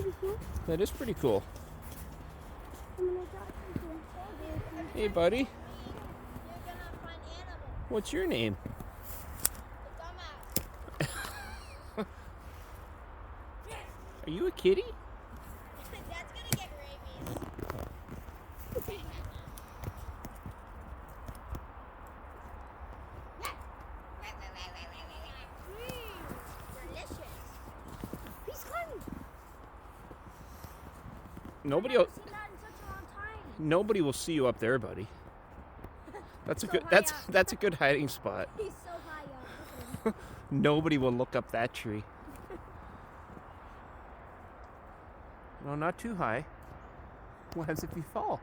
pretty cool. That is pretty cool. I'm gonna talk to you. Hey, buddy. You're gonna find animals. What's your name? The dumbass. Are you a kitty? That's gonna get rabies. Delicious. He's coming. Nobody will. I've seen that in such a long time. Nobody will see you up there, buddy. That's a So good. high That's up. that's a good hiding spot. He's so high up. Look at him. Nobody will look up that tree. No, not too high. What happens if you fall?